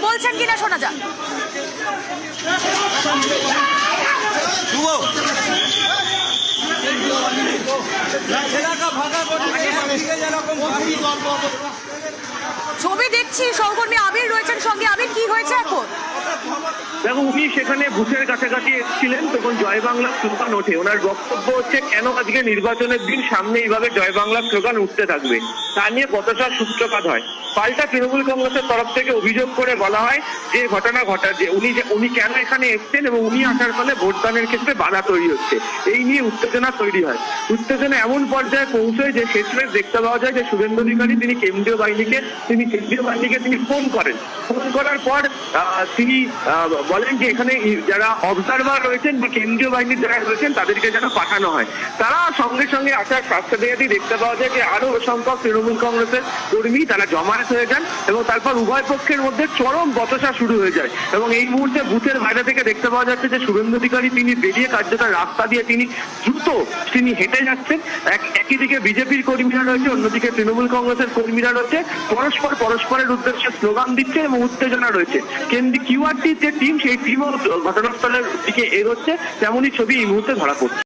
বলছেন কিনা শোনা যাক। ছবি দেখছি, সহকর্মী আবির রয়েছেন সঙ্গে। আবির, কি হয়েছে এখন? দেখো, উনি সেখানে বুথের কাছাকাছি এসেছিলেন, তখন জয় বাংলা স্লোগান ওঠে। ওনার বক্তব্য হচ্ছে কেন আজকে নির্বাচনের দিন সামনে এইভাবে জয় বাংলা স্লোগান উঠতে থাকবে, তা নিয়ে বচসার সূত্রপাত হয়। পাল্টা তৃণমূল কংগ্রেসের তরফ থেকে অভিযোগ করে বলা হয় যে ঘটনা ঘটা যে উনি কেন এখানে এসছেন এবং উনি আসার ফলে ভোটদানের ক্ষেত্রে বাধা তৈরি হচ্ছে, এই নিয়ে উত্তেজনা তৈরি হয়। উত্তেজনা এমন পর্যায়ে পৌঁছয় যে শেষমেশ দেখতে পাওয়া যায় যে শুভেন্দু অধিকারী তিনি কেন্দ্রীয় বাহিনীকে তিনি ফোন করেন। ফোন করার পর তিনি বলেন যে এখানে যারা অবজারভার রয়েছেন বা কেন্দ্রীয় বাহিনীর যারা রয়েছেন তাদেরকে যেন পাঠানো হয়। তারা সঙ্গে সঙ্গে আসার রাস্তা দিয়ে দেখতে পাওয়া যায় যে আরো সংখ্যক তৃণমূল কংগ্রেসের কর্মী তারা জমায়েত হয়ে যান এবং তারপর উভয় পক্ষের মধ্যে চরম বচসা শুরু হয়ে যায়। এবং এই মুহূর্তে বুথের বাইরে থেকে দেখতে পাওয়া যাচ্ছে যে শুভেন্দু অধিকারী তিনি বেরিয়ে কার্যত রাস্তা দিয়ে তিনি হেঁটে যাচ্ছেন। একই দিকে বিজেপির কর্মীরা রয়েছে, অন্যদিকে তৃণমূল কংগ্রেসের কর্মীরা রয়েছে, পরস্পরের উদ্দেশ্যে স্লোগান দিচ্ছে এবং উত্তেজনা রয়েছে। কিউআরটির যে টিম, সেই টিমও ঘটনাস্থলের দিকে এগোচ্ছে। তেমনই ছবি এই মুহূর্তে ধরা পড়ছে।